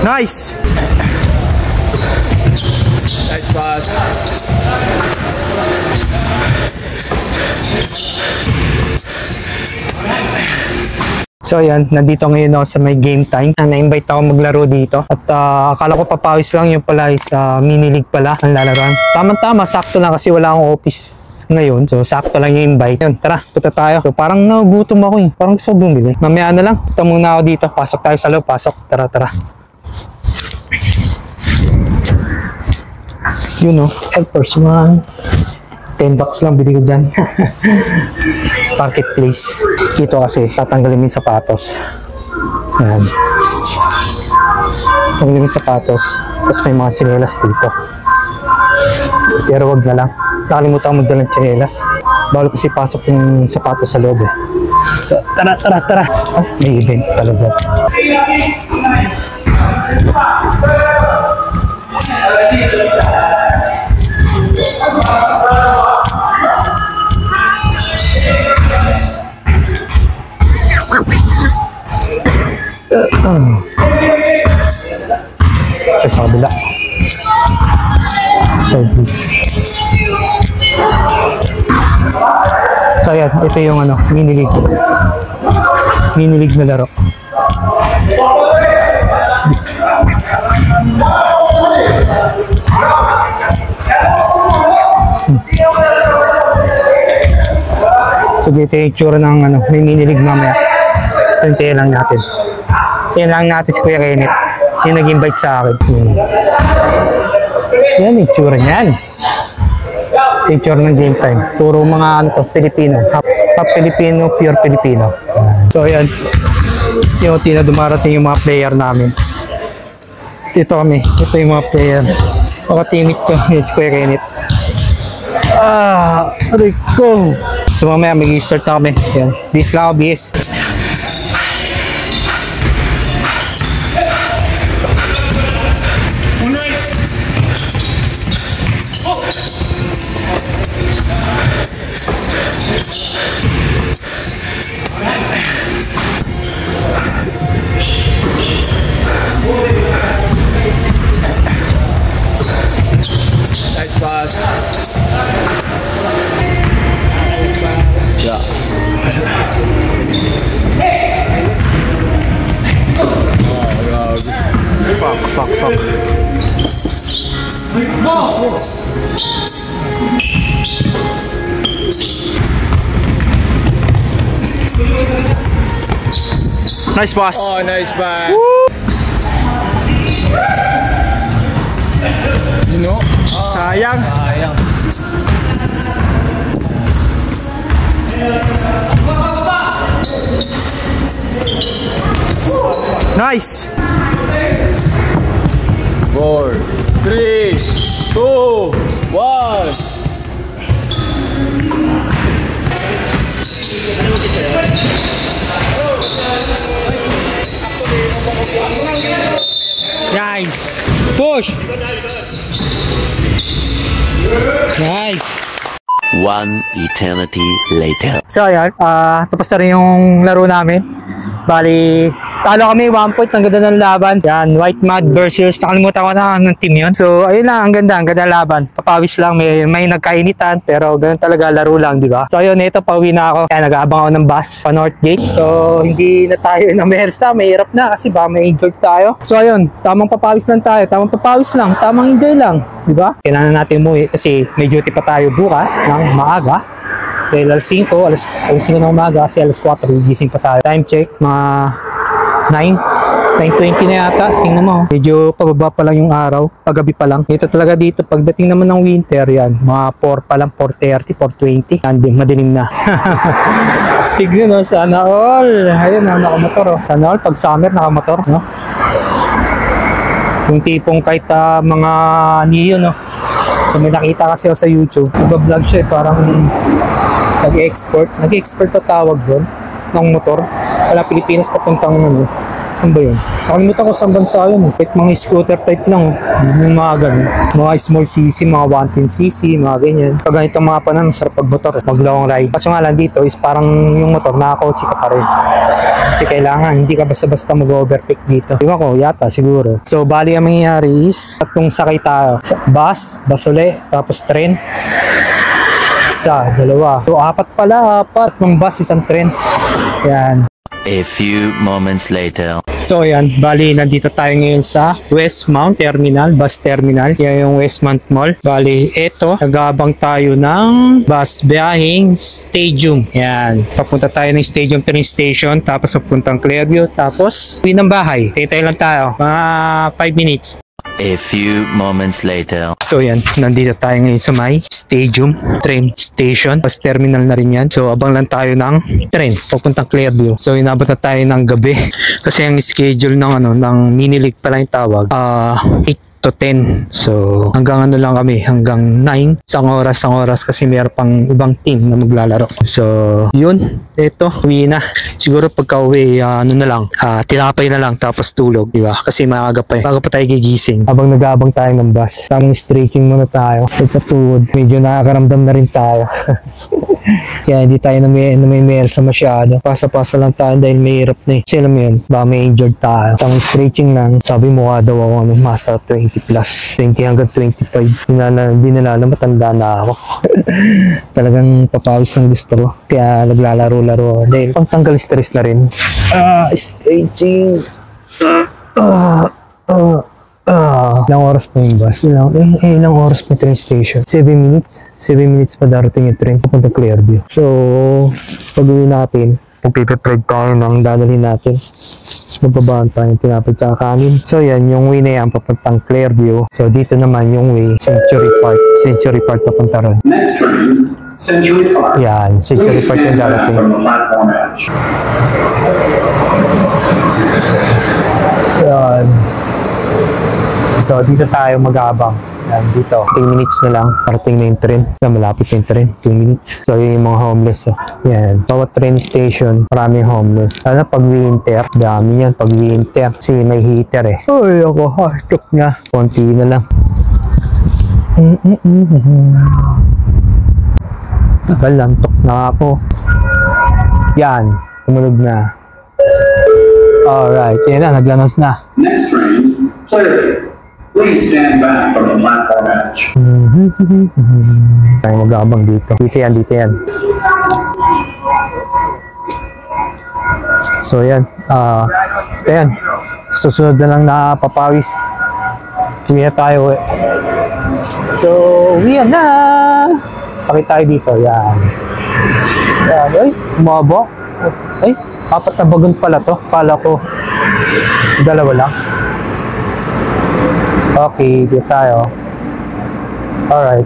Nice! Nice pass. So ayan, nandito ngayon ako sa may game time. Na-invite ako maglaro dito. At akala ko papawis lang, yung pala is mini league pala ang lalaroan. Tama-tama, sakto lang kasi wala akong office ngayon. So sakto lang yung invite. Yun, tara, punta tayo. So parang nagutom ako eh. Parang gusto ko bumili. Mamaya na lang, punta muna ako dito. Pasok tayo sa loob, pasok. Tara, tara. Yun o, first one. 10 bucks lang bili ko dyan. Marketplace. Dito kasi tatanggalin mo yung sapatos. Ayan. Tanggalin mo yung sapatos. Tapos may mga tsinelas dito. Pero wag na lang. Nakalimutan ko magdala ng tsinelas. Bawal kasi pasok yung sapatos sa loob eh. So, tara, tara, tara. Oh, may event talaga. Sa kabila. So ayan, ito yung ano, mini league na laro. So dito yung itsura ng ano, may mini league mamaya. So hintayin lang natin. Hintayin lang natin si Kuya Kenneth. Yung nag-invite sa akin. Yan, itsura niyan. Itsura ng game time. Puro mga ano to, Filipino. Half Filipino, pure Filipino. So ayan. Yung dumarating yung mga player namin. Dito kami. Ito yung mga player. Makatimit ko. Yes, Kuya Kenneth. Aray ko. So mamaya mag-i-start na kami. Ayan. Bis lang ako, bis. Nice pass. Yeah. Fuck. Nice pass. Oh, nice pass. Woo! You know, sayang. Nice. 4, 3, 2, 1. Nice. Push. Nice. One eternity later. So ayan, tapos na rin yung laro namin. Bali, talo kami 1 point, ang ganda ng laban. Yan, White Mud versus, nakalimutan ko na ng team yun. So ayun lang, ang ganda laban. Papawis lang, may nagkainitan, pero ganun talaga, laro lang, di ba? So ayun, ito, pauwi na ako. Kaya nag-aabang ako ng bus pa North Gate. So hindi na tayo na Mersa, may hirap na kasi baka may injured tayo. So ayun, tamang papawis lang tayo, tamang enjoy lang, di ba? Kailangan natin umuwi kasi may duty pa tayo bukas ng maaga. Dahil alas 5 na umaga kasi alas 4 gising pa tayo. Time check, mga 9:20 na yata. Tingnan mo, medyo pababa pa lang yung araw, paggabi pa lang. Ito talaga dito, pagdating naman ng winter, yan, mga 4 pa lang, 4:30, 4:20. Madilim na. Stig nyo, no? Sana all. Ayun, nakamotor. Sana all, pag summer, nakamotor, no? Yung tipong kahit mga niyo, no? So may nakita kasi ako sa YouTube, nag-vlog siya, parang nag-export pa tawag doon ng motor. Wala, Pilipinas papuntang ano, Saan ba yun? Nakalimutan ko saan bansa yun. Kahit mga scooter type lang. Yung mga ganun. Mga small cc, mga 110cc, mga ganyan. Pag ganito mga panan, masarap pag motor. Mag long ride. Kasi nga lang dito is parang yung motor, nakakotsi ka pa rin. Kasi kailangan, hindi ka basta-basta mag-overtake dito. Diba ko, yata, siguro. So, bali ang mangyayari is, tatlong sakay tayo. Bus, uli, tapos tren. Isa, dalawa. So, apat pala, apat. Tatlong bus, isang tren. Yan. A few moments later. So ayan, bali nandito tayo ngayon sa Westmount Terminal, bus terminal. Yan yung Westmount Mall. Bali, eto, nag-aabang tayo ng bus biyaheng Stadium. Yan, papunta tayo ng Stadium train station, tapos papuntang Clearview, tapos uwi ng bahay. Tayo lang tayo, mga 5 minutes. A few moments later. So yan, nandito tayo ngayon sa may Stadium train station. Bus terminal na rin yan. So abang lang tayo ng train papuntang Clearview. So inabot na tayo ng gabi. Kasi ang schedule ng ng mini league pala yung tawag. 8 to 10. So hanggang lang kami, hanggang 9. Isang oras kasi meron pang ibang team na maglalaro. So yun, eto, uwi na. Siguro pagka uwi, na lang, tinapay na lang tapos tulog, di ba? Kasi maaga pa tayo gigising. Habang nag-aabang tayo ng bus, tamang stretching muna tayo. Sa tuhod, medyo nakakaramdam na rin tayo. Kaya hindi tayo namimersa masyado. Pasa-pasa lang tayo dahil may hirap na eh. Kasi alam mo yun, baka may injured tayo. Tamang stretching lang. Sabi mo daw ako masa 20 plus, 20 hanggang 25. Hindi na matanda na ako. Talagang papawis ng gusto ko. Kaya naglalaro-laro ako. Dahil pangtanggal stress na rin. Stretching. Ilang oras pa yung bus? Ilang oras pa yung train station? 7 minutes. 7 minutes pa darating yung train papunta Clearview. So, pag-uwi natin, magpiprepared tayo ng dadalhin natin. Magbabaan tayo yung tinapay tsaka kanin. So yan, yung way na yan papuntang Clearview. So dito naman yung way, Century Park. Century Park papunta ron. Next train, Century Park. Yan, Century Park yung darating. From the platform edge. Yan. So dito tayo mag-aabang. Yan, dito. 10 minutes na lang. Parating na yung train. Malapit na yung train. 2 minutes. So yun yung mga homeless. Yan. Bawat train station, maraming homeless. Sana pag winter, dami yan pag winter. Kasi may heater eh. Ay, ako, hastok niya. Konti na lang. Tagal, lantok na ako. Yan. Tumunog na. Alright. Yan na, naglanos na. Next train, Clearview. Please stand back from the platform edge. Tayo mag-aabang dito. Dito yan. So yan. Ito yan. Susunod na lang na papawis. Uwi na tayo eh. So, uwi na! Sakit tayo dito. Yan. Ay, umaba. Ay, 4 na bagon pala to. Kala ko 2 lang. Okay, dito tayo. Alright.